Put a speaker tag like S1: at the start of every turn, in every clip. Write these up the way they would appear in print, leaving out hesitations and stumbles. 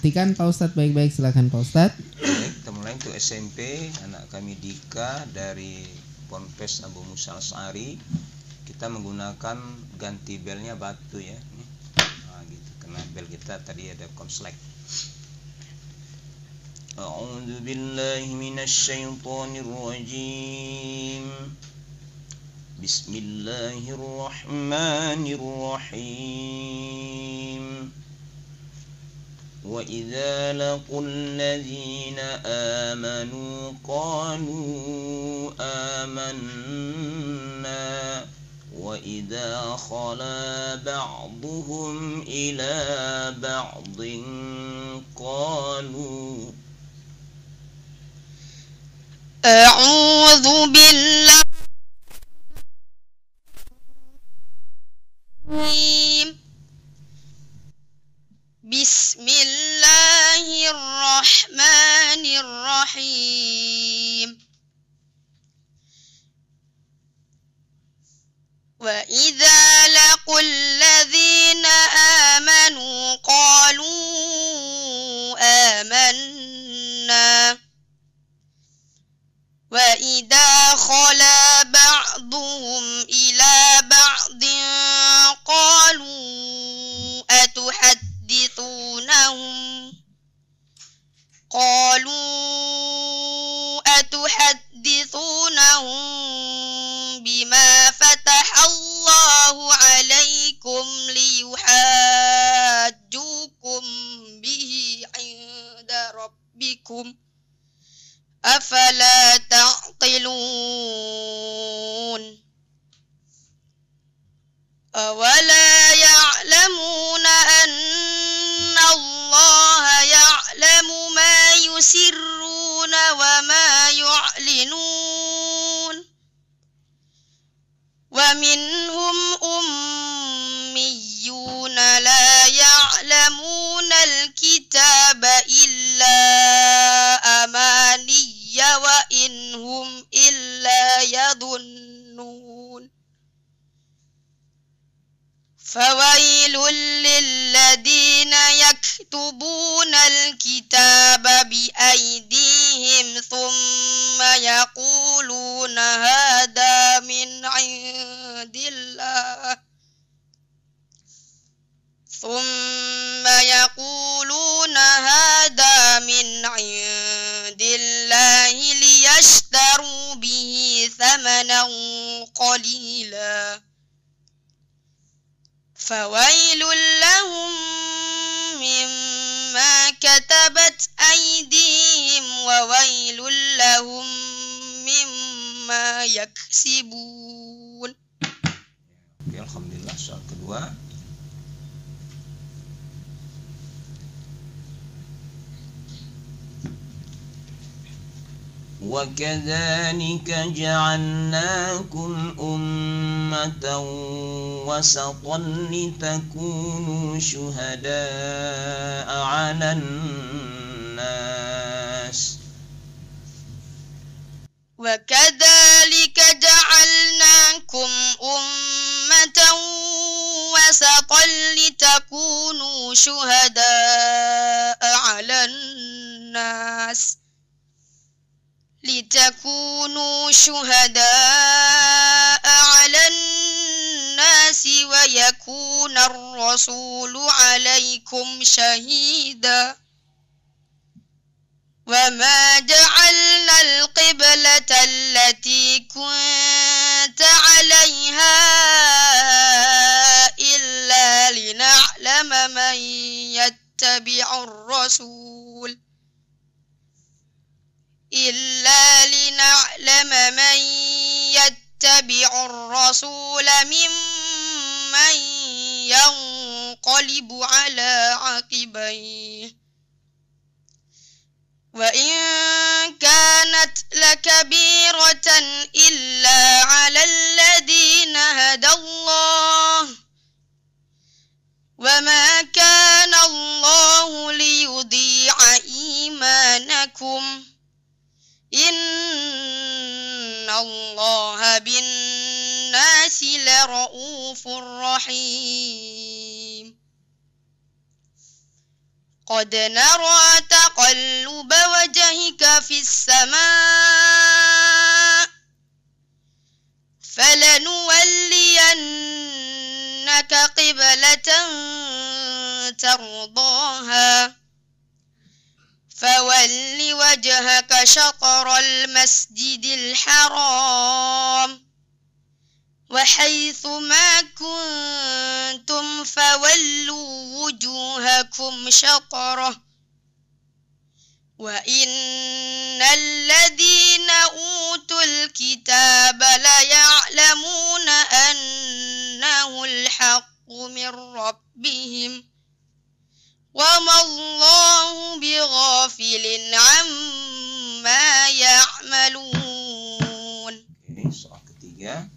S1: Perhatikan Pak Ustadz baik-baik, silakan Pak Ustadz.
S2: Baik, kita mulai untuk SMP. Anak kami Dika dari Ponpes Abu Musa Asy'ari. Kita menggunakan ganti belnya batu ya. Nah, gitu. Karena bel kita tadi ada konslek. A'udzu billahi minasy syaithanir rajim. Bismillahirrahmanirrahim. Wa idza laqul ladzina amanu qalu amanna wa idza khala ba'dhum ila ba'dhin qalu
S3: a'udzu billahi Bismillahirrahmanirrahim. Wa idza laqul ladzina amanu qalu amanna wa idza khala ba'dhum ila ba'dhin qalu atuhaddithunahum bima fatahallahu alaikum liyuhajjukum bihi 'inda rabbikum afala ta'qilun. Awala ya'lamuna anna Allah ya'lamu ma yusirruna wa ma yu'linun. Wa minhum ummiyuna la ya'lamuna al-kitaba illa amaniya wa inhum illa yadhunnun. Fawailul lilladina yaktubuna alkitaba biaydihim thumma yaquluna hada min indillah liyashtaru bihi thamanan qalila. Fawailul lahum mimma katabat aydihim wa wailul lahum mimma yaksibun.
S2: Oke, alhamdulillah. Soal kedua. وَكَذَلِكَ جَعَلْنَاكُمْ أُمَّةً وَسَطًا لِتَكُونُوا شُهَدَاءَ عَلَى النَّاسِ
S3: وَكَذَلِكَ جَعَلْنَاكُمْ أُمَّةً وَسَطًا لِتَكُونُوا شُهَدَاءَ عَلَى النَّاسِ ويكون الرسول عليكم شهيدا. وما جعلنا القبلة التي كنت عليها إلا لنعلم من يتبع الرسول ممن ينقلب على عقبيه. وإن كانت لكبيرة إلا على الذين هدى الله وما كان الله ليضيع إيمانكم إن الله بالناس لرؤوف رحيم. قد نرى تقلب وجهك في السماء فلنولينك قبلة ترضاها فول وجهك شطر المسجد الحرام وحيث ما كنتم فولوا وجوهكم شطره وإن الذين أوتوا الكتاب ليعلمون أنه الحق من ربهم وما الله بغافل عما يعملون.
S2: Soal ketiga.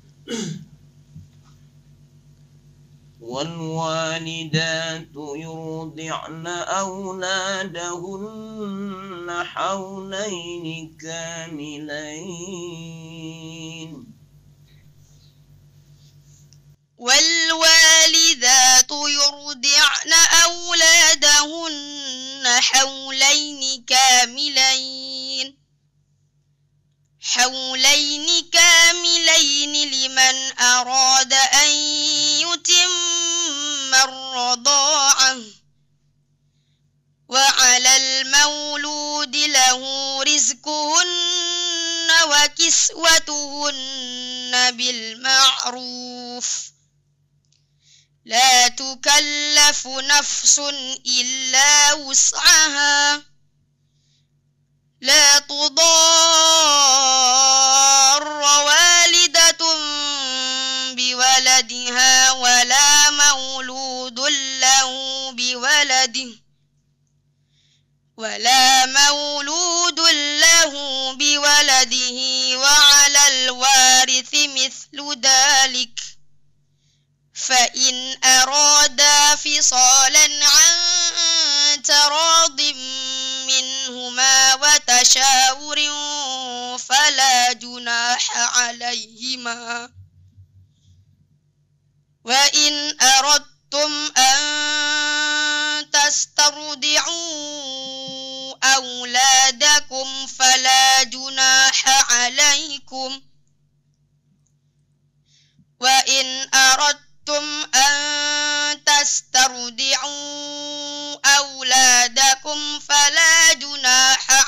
S2: والوالدات يرضعن أولادهن حولين كاملين.
S3: والوالدات يرضعن أولادهن حولين كاملين لمن أراد أن يتم الرضاعة وعلى المولود له رزقهن وكسوتهن بالمعروف لا تكلف نفس إلا وسعها لا تضار والدة بولدها ولا مولود له بولده وعلى الوارث مثل ذلك فإن أرادا فصالا عن تراض منهما وتشاور فلا جناح عليهما وإن أردتم أن تسترضعوا أولادكم فلا جناح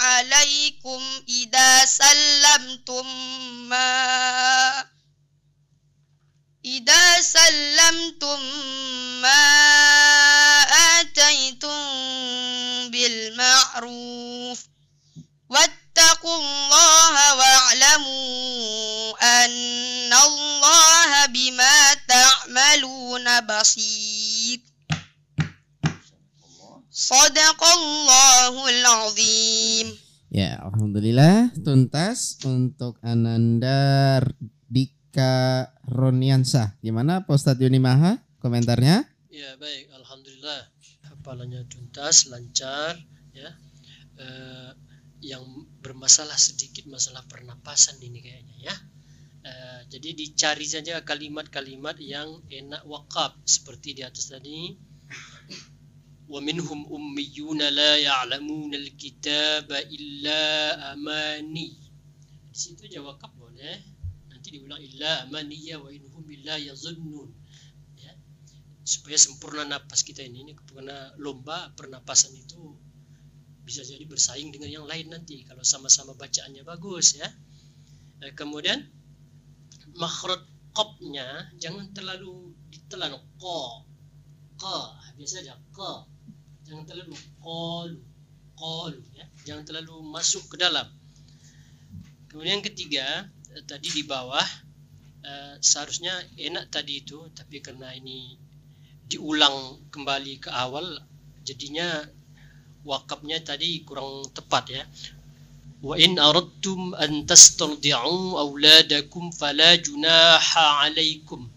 S3: عليكم إذا سلمتم ما آتيتم بالمعروف واتقوا الله واعلموا أن الله بما تعملون بصير. Sadaqallahul azim.
S1: Ya, alhamdulillah tuntas untuk Ananda Dika Roniansah. Gimana Pak Ustadz Yuni Maha komentarnya?
S4: Ya, baik, alhamdulillah. Hafalannya tuntas, lancar ya. Yang bermasalah sedikit masalah pernapasan ini kayaknya ya. Jadi dicari saja kalimat-kalimat yang enak waqaf seperti di atas tadi. Wa minhum ummiyuna la ya'lamuna al-kitaba illa amani. Di situ aja waqaf boleh. Nanti diulang illa amaniya wa inhum illa yazunnun. Ya. Supaya sempurna napas kita ini karena lomba pernapasan itu bisa jadi bersaing dengan yang lain nanti kalau sama-sama bacaannya bagus ya. Kemudian makhraj qafnya jangan terlalu ditelan qa biasa aja qa, jangan terlalu qalu ya, jangan terlalu masuk ke dalam. Kemudian yang ketiga tadi di bawah seharusnya enak tadi itu, tapi karena ini diulang kembali ke awal jadinya wakafnya tadi kurang tepat ya. Wa in aradtum an tastardi'u auladakum fala junaha 'alaikum.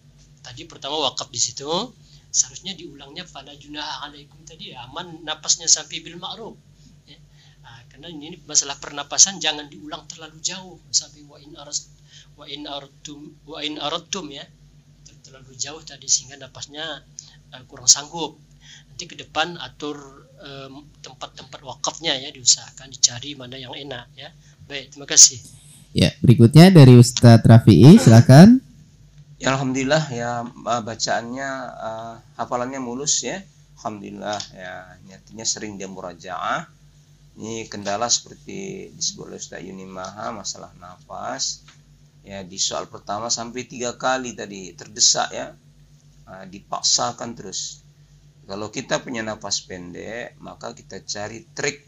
S4: Tadi pertama wakaf di situ, seharusnya diulangnya fala junaha 'alaikum tadi aman napasnya sampai bil ma'ruf. Ya. Karena ini masalah pernapasan jangan diulang terlalu jauh sampai wa in aradtum ya. Terlalu jauh tadi sehingga napasnya kurang sanggup. Nanti ke depan atur tempat-tempat wakafnya ya, diusahakan dicari mana yang enak ya. Baik, terima kasih.
S1: Ya, berikutnya dari Ustadz Rafi'i, silakan.
S2: Ya, alhamdulillah ya, bacaannya hafalannya mulus ya. Alhamdulillah ya, artinya sering dia murajaah. Ini kendala seperti disebut oleh Ustaz Yuni Maha, masalah nafas. Ya, di soal pertama sampai 3 kali tadi terdesak ya. Dipaksakan terus. Kalau kita punya nafas pendek, maka kita cari trik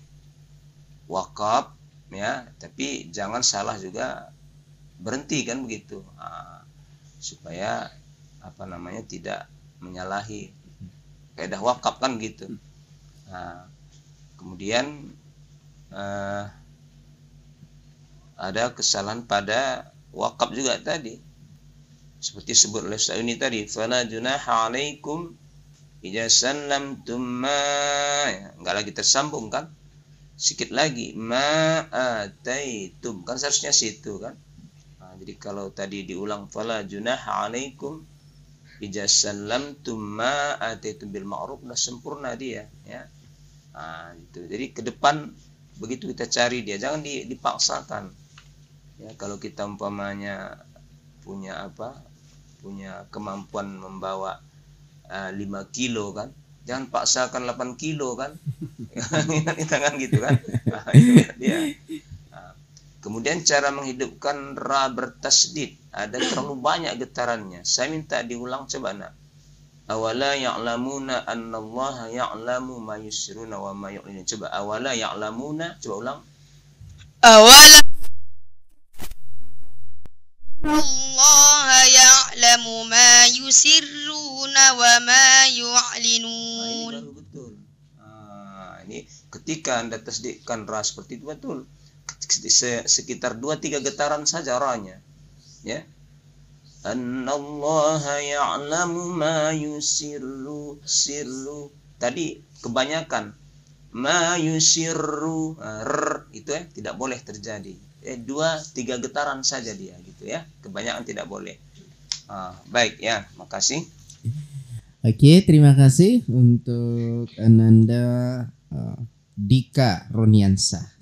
S2: wakaf ya, tapi jangan salah juga berhenti kan begitu. Supaya tidak menyalahi kaidah wakaf kan gitu. Kemudian ada kesalahan pada wakaf juga tadi, seperti sebut oleh Ustaz ini tadi, fala junaha alaikum idza sallamtum ma, enggak lagi tersambung kan, sedikit lagi ma ataitum, kan seharusnya situ kan. Jadi kalau tadi diulang fala junaha alaikum idza sallamtum ma ataitum bil ma'ruf, udah sempurna dia ya. Gitu. Jadi ke depan begitu kita cari dia, jangan dipaksakan. Ya, kalau kita umpamanya punya kemampuan membawa 5 kilo kan, jangan paksakan 8 kilo kan. Jangan gitu kan. Dia. Kemudian cara menghidupkan ra bertasdid, ada terlalu banyak getarannya. Saya minta diulang coba nak. Awala ya'lamuna annallaha ya'lamu ma yusiruna wa ma yu'linun. Coba awala ya'lamuna, coba ulang.
S3: Awala Allah ya'lamu ma yusirruna wa ma yu'linun.
S2: Ini baru betul. Ini ketika Anda tasdikkan ra seperti itu betul. Sekitar 2-3 getaran saja ranya. Ya. Annallaha ya'lamu ma yusirru sirru. Tadi kebanyakan ma yusirru itu tidak boleh terjadi. 2-3 getaran saja dia gitu ya. Kebanyakan tidak boleh. Baik ya, makasih.
S1: Oke, terima kasih untuk Ananda Dika Roniansah.